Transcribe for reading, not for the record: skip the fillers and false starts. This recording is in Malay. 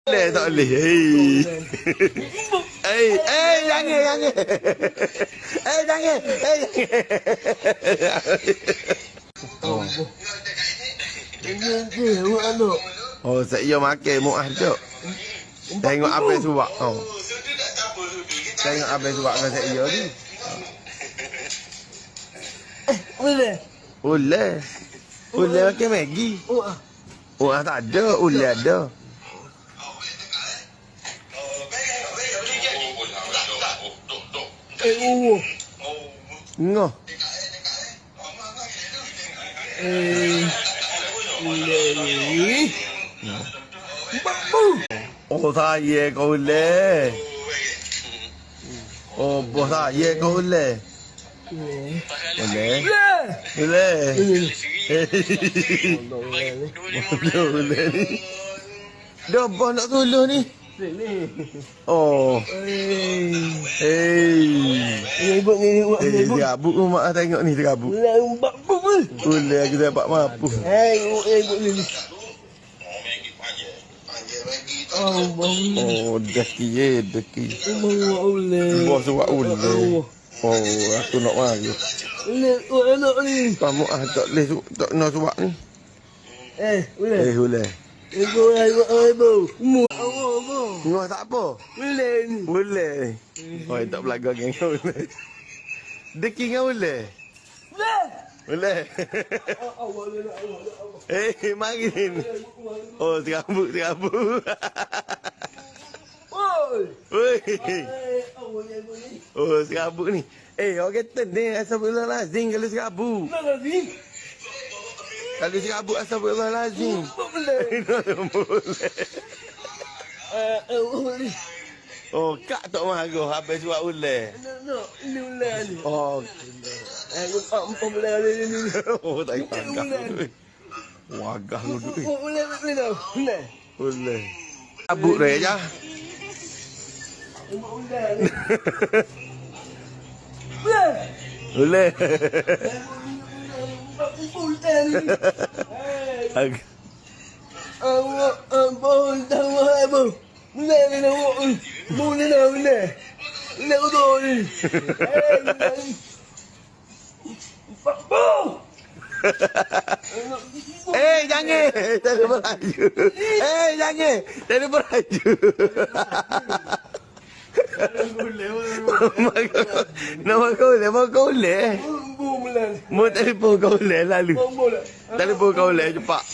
Boleh tak boleh. Jangan. Jangan. Oh, saya makan muah tu. Tengok apa suak. Tengok apa suak dengan saya ni. Boleh makan Maggi. Tak ada. Boleh ada. Ngoh. Oh, saya kau boleh. Oh, bos saya kau boleh. Boleh. Dah bos nak tolong ni. Oh. Terabut mak tengok ni terabut. Boleh aku dapat mampu. Oh, deki. Bos buat boleh. Oh, aku nak mari. Kamu tak boleh tak nak suak ni. Boleh. Ngah tak apa? Boleh. Oh, tak belaga geng kau boleh. Deki kau boleh? Boleh. Mari ni. Oh, terabut. Oh, serabut ni. Orang kata ni astagfirullahalazim kalau serabut. Kalau serabut astagfirullahalazim. Boleh. Oh, kak tak marah habis buat ular. Ini ular ni. Oh. Aku ular ni. Oh, tak tangkap. Wagah duduk. Boleh. Serabut dah ya. Boleh. Jangan. Tak beraju. Jangan. Tak beraju. Nama kau boleh. Mau telefon kau boleh lalu. Telefon kau boleh cepat.